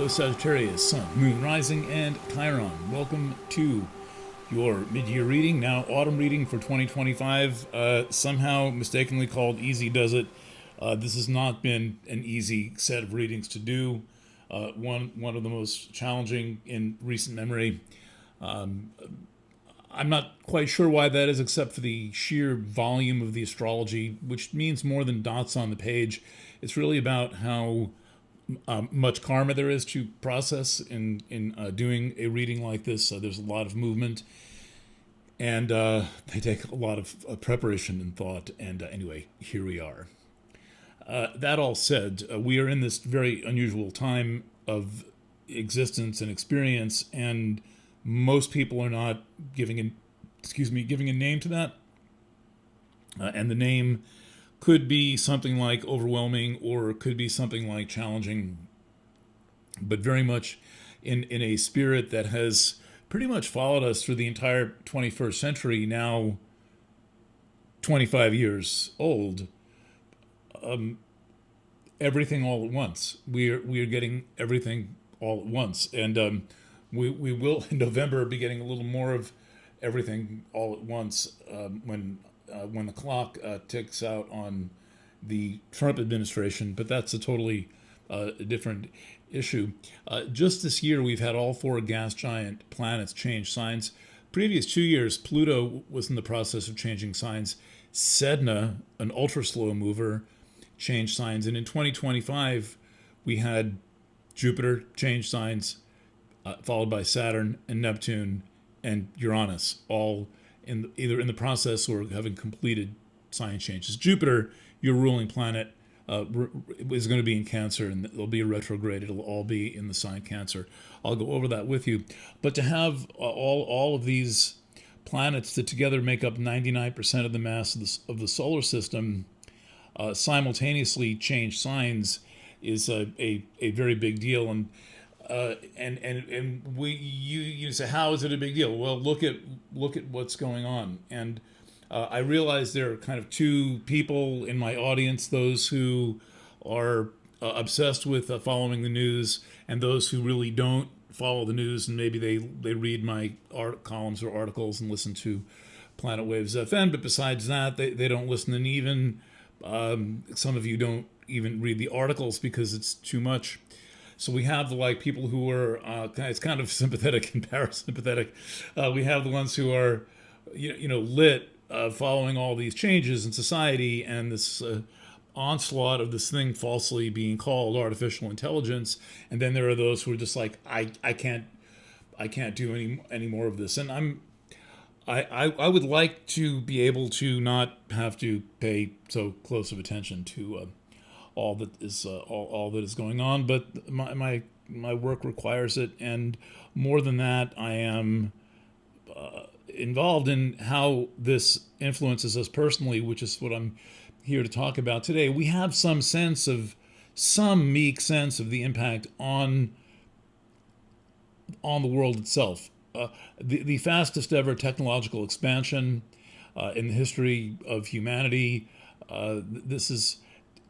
Hello, Sagittarius, Sun, Moon, Rising, and Chiron. Welcome to your mid-year reading, now autumn reading for 2025. Somehow mistakenly called Easy Does It. This has not been an easy set of readings to do. One of the most challenging in recent memory. I'm not quite sure why that is, except for the sheer volume of the astrology, which means more than dots on the page. It's really about how much karma there is to process in doing a reading like this. There's a lot of movement, and they take a lot of preparation and thought. And anyway, here we are. That all said, we are in this very unusual time of existence and experience, and most people are not giving a name to that. And the name could be something like overwhelming, or could be something like challenging, but very much in a spirit that has pretty much followed us through the entire 21st century, now 25 years old. Everything all at once. We are getting everything all at once, and we will in November be getting a little more of everything all at once when the clock ticks out on the Trump administration. But that's a totally different issue. Just this year, we've had all four gas giant planets change signs. Previous 2 years, Pluto was in the process of changing signs. Sedna, an ultra slow mover, changed signs, and in 2025, we had Jupiter change signs, followed by Saturn and Neptune and Uranus, all either in the process or having completed sign changes. Jupiter, your ruling planet, is going to be in Cancer, and there'll be a retrograde. It'll all be in the sign Cancer. I'll go over that with you. But to have all of these planets that together make up 99% of the mass of the solar system simultaneously change signs is a very big deal. And you say, how is it a big deal? Well, look at what's going on. And I realize there are kind of two people in my audience: those who are obsessed with following the news, and those who really don't follow the news, and maybe they read my columns or articles and listen to Planet Waves FM, but besides that, they don't listen. And even some of you don't even read the articles because it's too much. So we have the people who are it's kind of sympathetic and parasympathetic. We have the ones who are lit, following all these changes in society and this onslaught of this thing falsely being called artificial intelligence. And then there are those who are just like, I can't do any more of this. And I would like to be able to not have to pay so close of attention to all that is going on, but my work requires it, and more than that, I am involved in how this influences us personally, which is what I'm here to talk about today. We have some meek sense of the impact on the world itself. The fastest ever technological expansion in the history of humanity. This is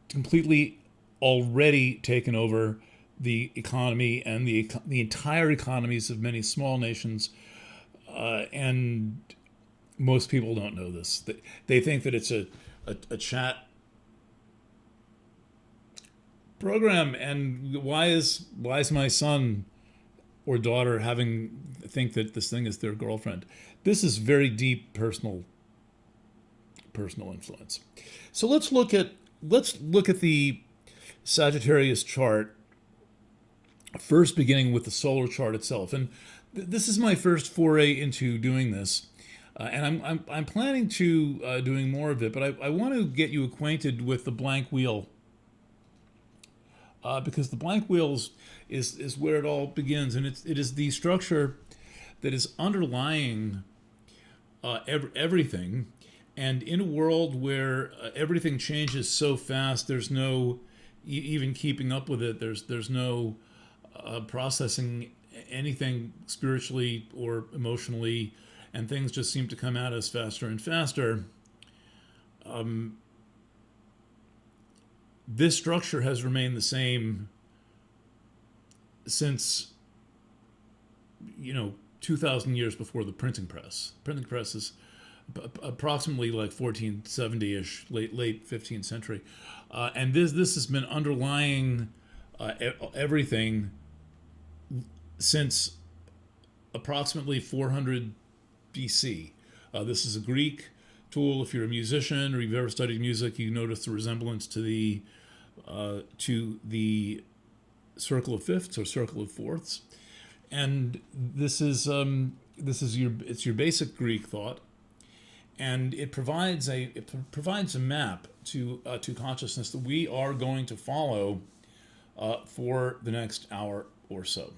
completely already taken over the economy and the entire economies of many small nations, and most people don't know this. They think that it's a chat program, and why is my son or daughter think that this thing is their girlfriend? This is very deep personal influence. So let's look at the Sagittarius chart, first beginning with the solar chart itself. And this is my first foray into doing this, and I'm planning to doing more of it. But I want to get you acquainted with the blank wheel, because the blank wheel is where it all begins, and it is the structure that is underlying everything. And in a world where everything changes so fast, there's no even keeping up with it. There's no processing anything spiritually or emotionally, and things just seem to come at us faster and faster. This structure has remained the same since, 2,000 years before the printing press. Printing press is approximately like 1470-ish, late 15th century, and this has been underlying everything since approximately 400 BC. This is a Greek tool. If you're a musician or you've ever studied music, you notice the resemblance to the circle of fifths or circle of fourths, and this is your basic Greek thought, and it provides a map to consciousness that we are going to follow for the next hour or so.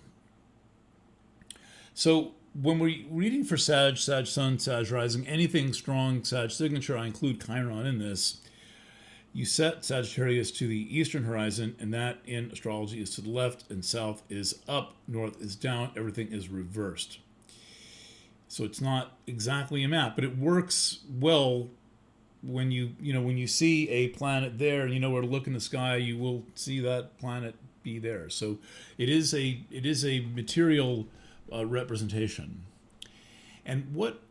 So when we're reading for Sag Sun, Sag Rising, anything strong Sag signature, I include Chiron in this. You set Sagittarius to the eastern horizon, and that in astrology is to the left, and south is up, north is down, everything is reversed. So it's not exactly a map, but it works well when you see a planet there and you know where to look in the sky, you will see that planet be there. So it is a material representation. And what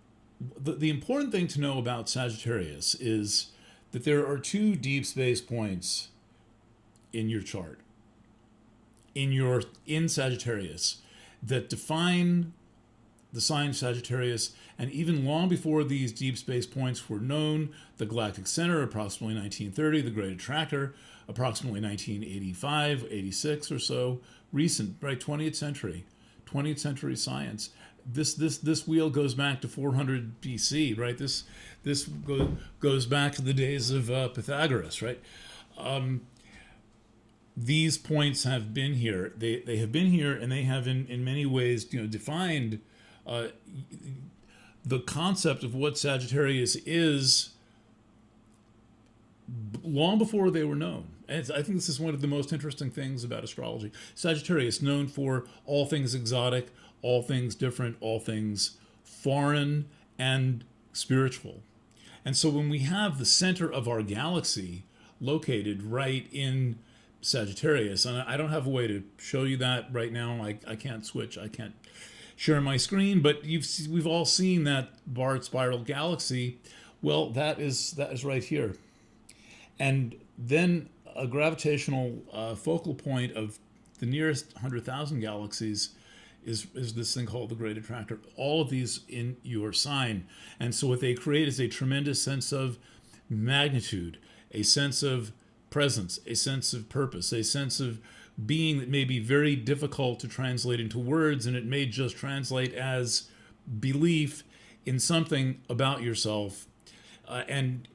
the important thing to know about Sagittarius is that there are two deep space points in your chart, in Sagittarius, that define the sign Sagittarius, and even long before these deep space points were known, the galactic center, approximately 1930, the great attractor, approximately 1985, 86 or so, recent, right, 20th century science. This wheel goes back to 400 BC, right? This goes back to the days of Pythagoras, right? These points have been here. They have been here, and they have in many ways, defined the concept of what Sagittarius is long before they were known. And I think this is one of the most interesting things about astrology. Sagittarius, known for all things exotic, all things different, all things foreign and spiritual. And so when we have the center of our galaxy located right in Sagittarius, and I don't have a way to show you that right now. I can't switch. I can't share my screen, but we've all seen that barred spiral galaxy. Well, that is right here. And then a gravitational focal point of the nearest 100,000 galaxies is this thing called the great attractor. All of these in your sign. And so what they create is a tremendous sense of magnitude, a sense of presence, a sense of purpose, a sense of being that may be very difficult to translate into words, and it may just translate as belief in something about yourself. And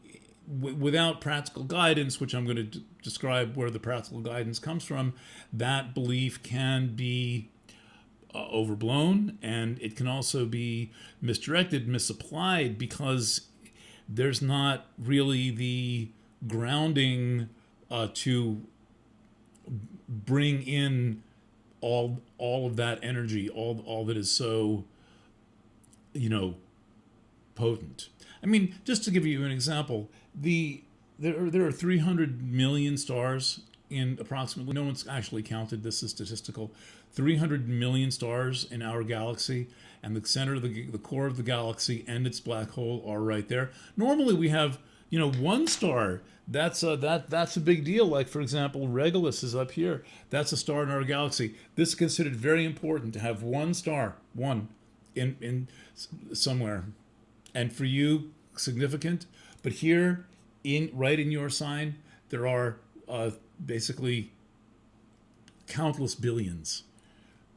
without practical guidance, which I'm going to describe where the practical guidance comes from, that belief can be overblown, and it can also be misdirected, misapplied, because there's not really the grounding to bring in all of that energy, all that is so potent. I mean, just to give you an example, there are 300 million stars in approximately, no one's actually counted, this is statistical, 300 million stars in our galaxy, and the center, the core of the galaxy and its black hole are right there. Normally we have, one star. That's a big deal. Like, for example, Regulus is up here. That's a star in our galaxy. This is considered very important to have one star, one, in somewhere. And for you, significant. But here, right in your sign, there are basically countless billions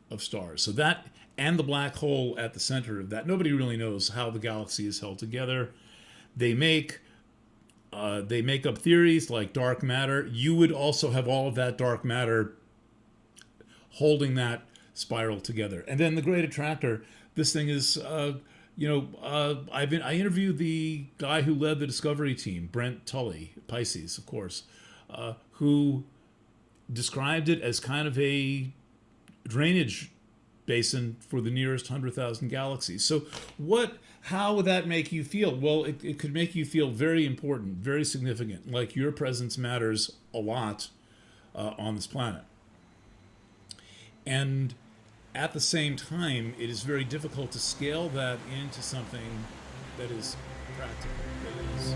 of stars. So that, and the black hole at the center of that. Nobody really knows how the galaxy is held together. They make up theories like dark matter. You would also have all of that dark matter holding that spiral together. And then the great attractor, this thing is, I interviewed the guy who led the discovery team, Brent Tully, Pisces, of course, who described it as kind of a drainage basin for the nearest 100,000 galaxies. So how would that make you feel? Well, it could make you feel very important, very significant, like your presence matters a lot on this planet. And at the same time, it is very difficult to scale that into something that is practical, that is